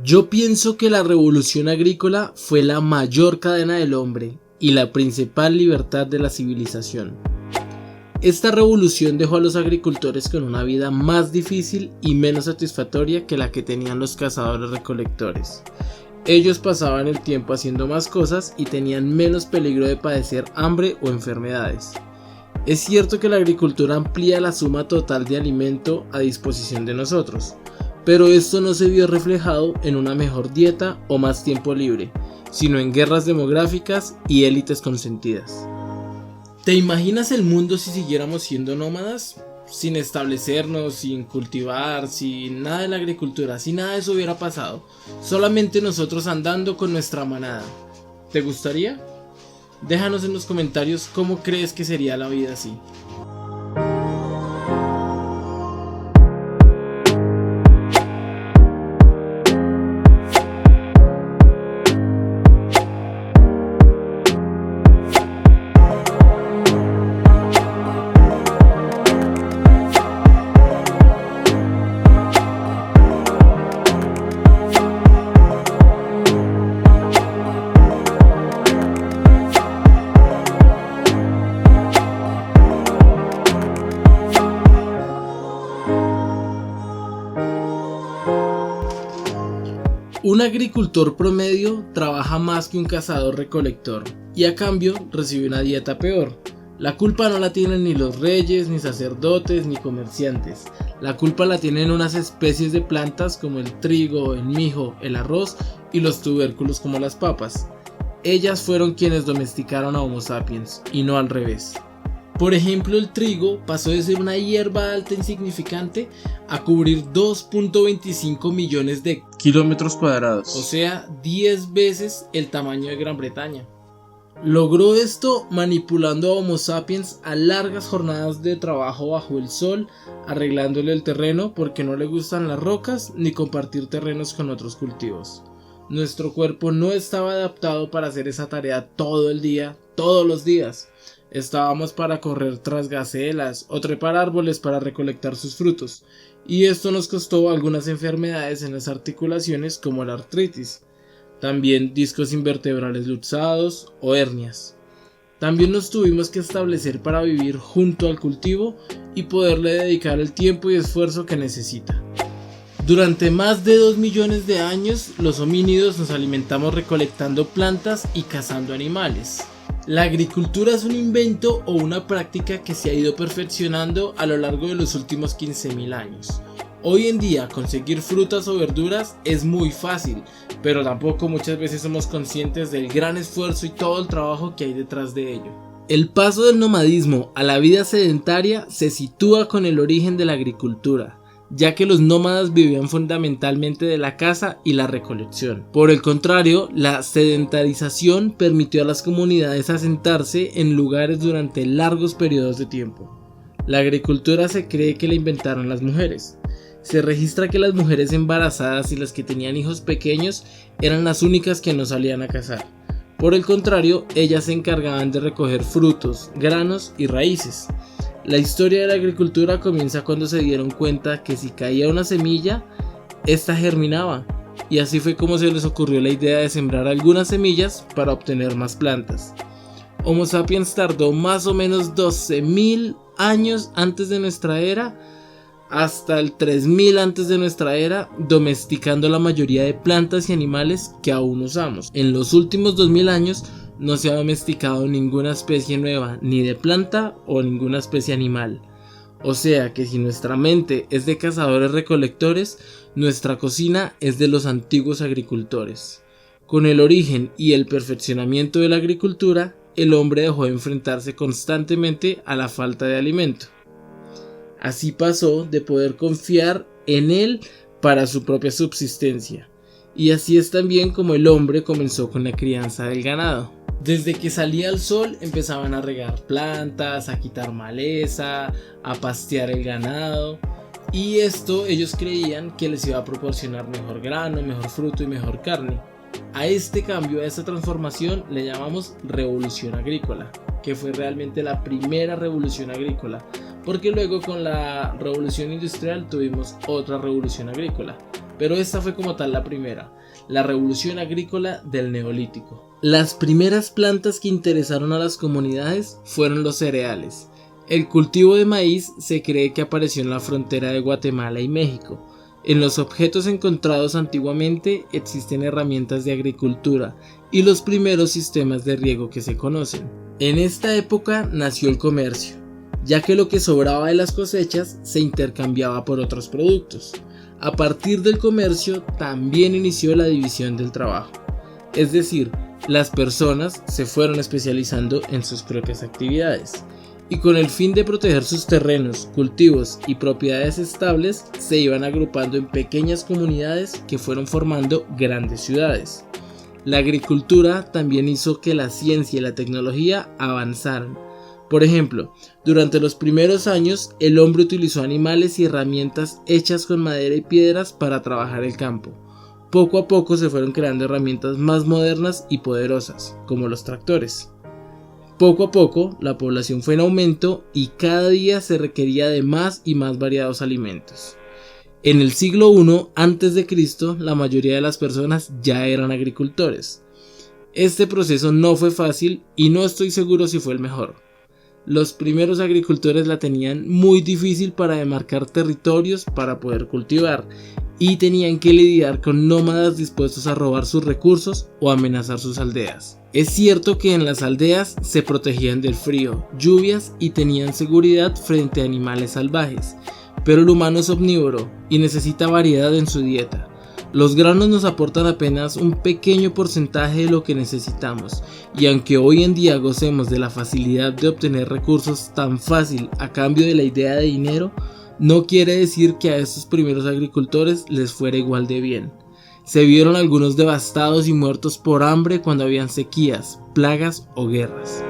Yo pienso que la revolución agrícola fue la mayor cadena del hombre y la principal libertad de la civilización. Esta revolución dejó a los agricultores con una vida más difícil y menos satisfactoria que la que tenían los cazadores-recolectores. Ellos pasaban el tiempo haciendo más cosas y tenían menos peligro de padecer hambre o enfermedades. Es cierto que la agricultura amplía la suma total de alimento a disposición de nosotros, pero esto no se vio reflejado en una mejor dieta o más tiempo libre, sino en guerras demográficas y élites consentidas. ¿Te imaginas el mundo si siguiéramos siendo nómadas? Sin establecernos, sin cultivar, sin nada de la agricultura, si nada de eso hubiera pasado, solamente nosotros andando con nuestra manada. ¿Te gustaría? Déjanos en los comentarios cómo crees que sería la vida así. Un agricultor promedio trabaja más que un cazador-recolector y a cambio recibe una dieta peor. La culpa no la tienen ni los reyes, ni sacerdotes, ni comerciantes. La culpa la tienen unas especies de plantas como el trigo, el mijo, el arroz y los tubérculos como las papas. Ellas fueron quienes domesticaron a Homo sapiens y no al revés. Por ejemplo, el trigo pasó de ser una hierba alta insignificante a cubrir 2.25 millones de kilómetros cuadrados, o sea, 10 veces el tamaño de Gran Bretaña. Logró esto manipulando a Homo sapiens a largas jornadas de trabajo bajo el sol, arreglándole el terreno porque no le gustan las rocas ni compartir terrenos con otros cultivos. Nuestro cuerpo no estaba adaptado para hacer esa tarea todo el día, todos los días. Estábamos para correr tras gacelas o trepar árboles para recolectar sus frutos, y esto nos costó algunas enfermedades en las articulaciones como la artritis, también discos invertebrales luxados o hernias. También nos tuvimos que establecer para vivir junto al cultivo y poderle dedicar el tiempo y esfuerzo que necesita. Durante más de 2 millones de años, los homínidos nos alimentamos recolectando plantas y cazando animales. La agricultura es un invento o una práctica que se ha ido perfeccionando a lo largo de los últimos 15.000 años. Hoy en día conseguir frutas o verduras es muy fácil, pero tampoco muchas veces somos conscientes del gran esfuerzo y todo el trabajo que hay detrás de ello. El paso del nomadismo a la vida sedentaria se sitúa con el origen de la agricultura, ya que los nómadas vivían fundamentalmente de la caza y la recolección. Por el contrario, la sedentarización permitió a las comunidades asentarse en lugares durante largos periodos de tiempo. La agricultura se cree que la inventaron las mujeres. Se registra que las mujeres embarazadas y las que tenían hijos pequeños eran las únicas que no salían a cazar. Por el contrario, ellas se encargaban de recoger frutos, granos y raíces. La historia de la agricultura comienza cuando se dieron cuenta que si caía una semilla, esta germinaba, y así fue como se les ocurrió la idea de sembrar algunas semillas para obtener más plantas. Homo sapiens tardó más o menos 12.000 años antes de nuestra era hasta el 3.000 antes de nuestra era, domesticando la mayoría de plantas y animales que aún usamos. En los últimos 2.000 años no se ha domesticado ninguna especie nueva, ni de planta o ninguna especie animal. O sea que si nuestra mente es de cazadores recolectores, nuestra cocina es de los antiguos agricultores. Con el origen y el perfeccionamiento de la agricultura, el hombre dejó de enfrentarse constantemente a la falta de alimento. Así pasó de poder confiar en él para su propia subsistencia. Y así es también como el hombre comenzó con la crianza del ganado. Desde que salía el sol empezaban a regar plantas, a quitar maleza, a pastear el ganado, y esto ellos creían que les iba a proporcionar mejor grano, mejor fruto y mejor carne. A este cambio, a esta transformación le llamamos revolución agrícola, que fue realmente la primera revolución agrícola, porque luego con la revolución industrial tuvimos otra revolución agrícola. pero esta fue como tal la primera, la revolución agrícola del Neolítico. Las primeras plantas que interesaron a las comunidades fueron los cereales. El cultivo de maíz se cree que apareció en la frontera de Guatemala y México. En los objetos encontrados antiguamente existen herramientas de agricultura y los primeros sistemas de riego que se conocen. En esta época nació el comercio, ya que lo que sobraba de las cosechas se intercambiaba por otros productos. A partir del comercio también inició la división del trabajo, es decir, las personas se fueron especializando en sus propias actividades. Y con el fin de proteger sus terrenos, cultivos y propiedades estables, se iban agrupando en pequeñas comunidades que fueron formando grandes ciudades. La agricultura también hizo que la ciencia y la tecnología avanzaran. Por ejemplo, durante los primeros años, el hombre utilizó animales y herramientas hechas con madera y piedras para trabajar el campo. Poco a poco se fueron creando herramientas más modernas y poderosas, como los tractores. Poco a poco, la población fue en aumento y cada día se requería de más y más variados alimentos. En el siglo I a.C., la mayoría de las personas ya eran agricultores. Este proceso no fue fácil y no estoy seguro si fue el mejor. Los primeros agricultores la tenían muy difícil para demarcar territorios para poder cultivar y tenían que lidiar con nómadas dispuestos a robar sus recursos o amenazar sus aldeas. Es cierto que en las aldeas se protegían del frío, lluvias y tenían seguridad frente a animales salvajes, pero el humano es omnívoro y necesita variedad en su dieta. Los granos nos aportan apenas un pequeño porcentaje de lo que necesitamos, y aunque hoy en día gocemos de la facilidad de obtener recursos tan fácil a cambio de la idea de dinero, no quiere decir que a estos primeros agricultores les fuera igual de bien. Se vieron algunos devastados y muertos por hambre cuando habían sequías, plagas o guerras.